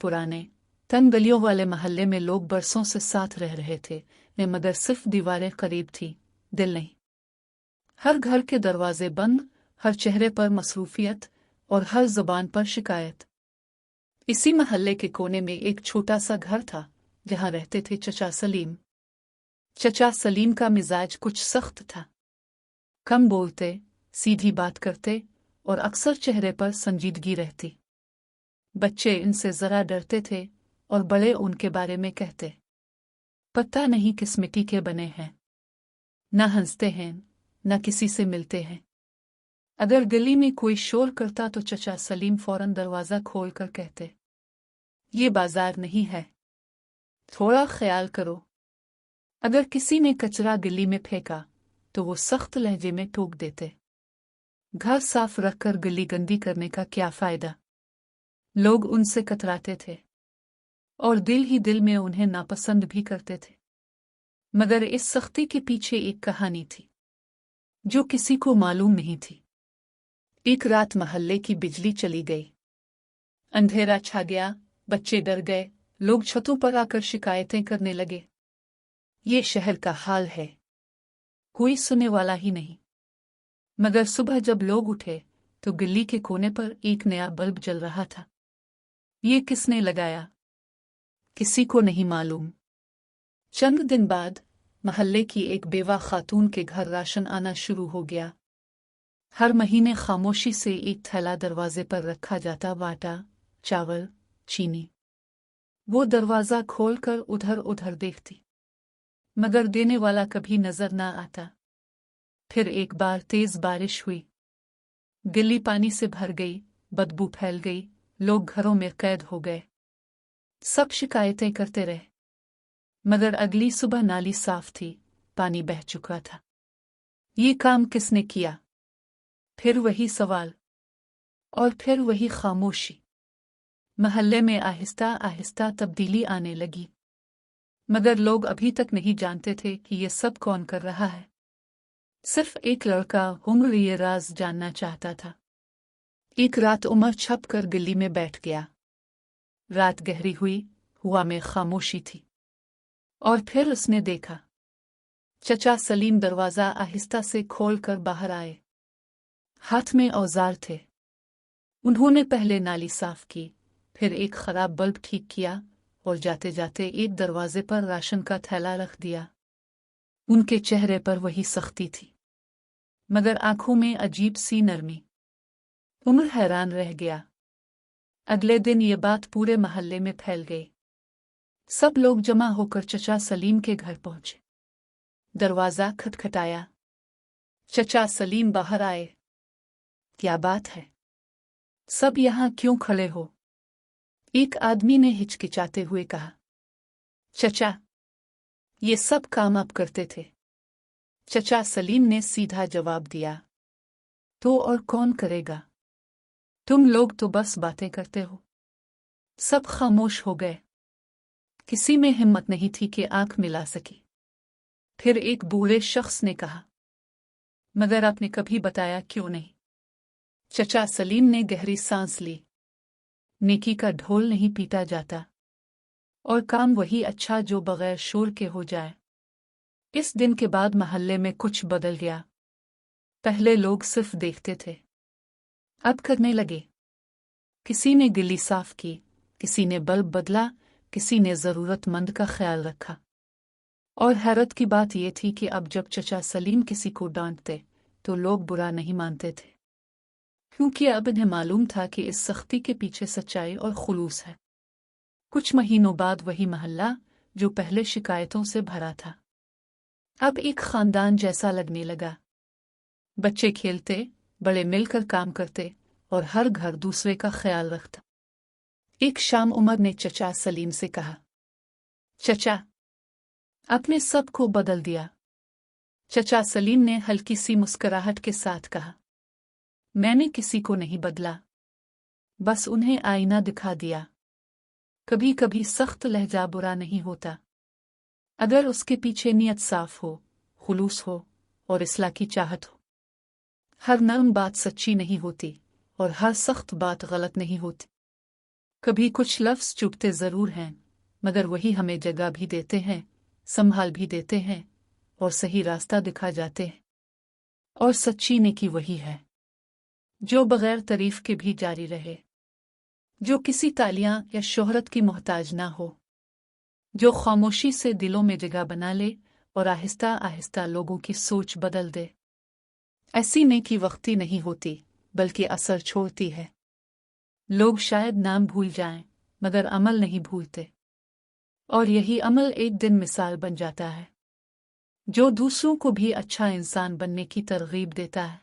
पुराने तंग गलियों वाले महल्ले में लोग बरसों से साथ रह रहे थे, मगर सिर्फ दीवारें करीब थी, दिल नहीं। हर घर के दरवाजे बंद, हर चेहरे पर मसरूफियत और हर जुबान पर शिकायत। इसी महल्ले के कोने में एक छोटा सा घर था, जहां रहते थे चचा सलीम। चचा सलीम का मिजाज कुछ सख्त था। कम बोलते, सीधी बात करते और अक्सर चेहरे पर संजीदगी रहती। बच्चे इनसे जरा डरते थे और बड़े उनके बारे में कहते, पता नहीं किस मिट्टी के बने हैं। न हंसते हैं, न किसी से मिलते हैं। अगर गली में कोई शोर करता तो चचा सलीम फौरन दरवाजा खोलकर कहते, ये बाजार नहीं है, थोड़ा ख्याल करो। अगर किसी ने कचरा गली में फेंका तो वो सख्त लहजे में टोक देते। घर साफ रखकर गली गंदी करने का क्या फायदा। लोग उनसे कतराते थे और दिल ही दिल में उन्हें नापसंद भी करते थे। मगर इस सख्ती के पीछे एक कहानी थी जो किसी को मालूम नहीं थी। एक रात महल्ले की बिजली चली गई। अंधेरा छा गया, बच्चे डर गए, लोग छतों पर आकर शिकायतें करने लगे। ये शहर का हाल है, कोई सुनने वाला ही नहीं। मगर सुबह जब लोग उठे तो गली के कोने पर एक नया बल्ब जल रहा था। ये किसने लगाया, किसी को नहीं मालूम। चंद दिन बाद महल्ले की एक बेवा खातून के घर राशन आना शुरू हो गया। हर महीने खामोशी से एक थैला दरवाजे पर रखा जाता, आटा, चावल, चीनी। वो दरवाजा खोलकर उधर उधर देखती, मगर देने वाला कभी नजर ना आता। फिर एक बार तेज बारिश हुई, गली पानी से भर गई, बदबू फैल गई, लोग घरों में कैद हो गए। सब शिकायतें करते रहे, मगर अगली सुबह नाली साफ थी, पानी बह चुका था। ये काम किसने किया? फिर वही सवाल और फिर वही खामोशी। महल्ले में आहिस्ता आहिस्ता तब्दीली आने लगी, मगर लोग अभी तक नहीं जानते थे कि ये सब कौन कर रहा है। सिर्फ एक लड़का उमर ये राज जानना चाहता था। एक रात उमर छप कर गली में बैठ गया। रात गहरी हुई, हुआ में खामोशी थी, और फिर उसने देखा चचा सलीम दरवाजा आहिस्ता से खोलकर बाहर आए। हाथ में औजार थे। उन्होंने पहले नाली साफ की, फिर एक खराब बल्ब ठीक किया और जाते जाते एक दरवाजे पर राशन का थैला रख दिया। उनके चेहरे पर वही सख्ती थी, मगर आंखों में अजीब सी नरमी। उमर हैरान रह गया। अगले दिन ये बात पूरे महल्ले में फैल गई। सब लोग जमा होकर चचा सलीम के घर पहुंचे। दरवाजा खटखटाया। चचा सलीम बाहर आए। क्या बात है, सब यहां क्यों खड़े हो? एक आदमी ने हिचकिचाते हुए कहा। चचा, ये सब काम आप करते थे। चचा सलीम ने सीधा जवाब दिया, तो और कौन करेगा? तुम लोग तो बस बातें करते हो। सब खामोश हो गए। किसी में हिम्मत नहीं थी कि आंख मिला सकी। फिर एक बूढ़े शख्स ने कहा, मगर आपने कभी बताया क्यों नहीं? चचा सलीम ने गहरी सांस ली। नेकी का ढोल नहीं पीटा जाता, और काम वही अच्छा जो बगैर शोर के हो जाए। इस दिन के बाद महल्ले में कुछ बदल गया। पहले लोग सिर्फ देखते थे, अब करने लगे। किसी ने गली साफ की, किसी ने बल्ब बदला, किसी ने जरूरतमंद का ख्याल रखा। और हैरत की बात यह थी कि अब जब चचा सलीम किसी को डांटते तो लोग बुरा नहीं मानते थे, क्योंकि अब इन्हें मालूम था कि इस सख्ती के पीछे सच्चाई और खुलूस है। कुछ महीनों बाद वही महल्ला जो पहले शिकायतों से भरा था, अब एक खानदान जैसा लगने लगा। बच्चे खेलते, बड़े मिलकर काम करते और हर घर दूसरे का ख्याल रखता। एक शाम उमर ने चचा सलीम से कहा, चचा, आपने सब को बदल दिया। चचा सलीम ने हल्की सी मुस्कुराहट के साथ कहा, मैंने किसी को नहीं बदला, बस उन्हें आईना दिखा दिया। कभी कभी सख्त लहजा बुरा नहीं होता, अगर उसके पीछे नियत साफ हो, खुलूस हो और इस्लाह की चाहत हो। हर नरम बात सच्ची नहीं होती और हर सख्त बात गलत नहीं होती। कभी कुछ लफ्ज़ चुभते ज़रूर हैं, मगर वही हमें जगह भी देते हैं, संभाल भी देते हैं और सही रास्ता दिखा जाते हैं। और सच्ची नेकी वही है जो बगैर तारीफ के भी जारी रहे, जो किसी तालियां या शोहरत की मोहताज ना हो, जो खामोशी से दिलों में जगह बना ले और आहिस्ता आहिस्ता लोगों की सोच बदल दे। ऐसी नेकी वक्ती नहीं होती, बल्कि असर छोड़ती है। लोग शायद नाम भूल जाएं, मगर अमल नहीं भूलते, और यही अमल एक दिन मिसाल बन जाता है, जो दूसरों को भी अच्छा इंसान बनने की तरगीब देता है।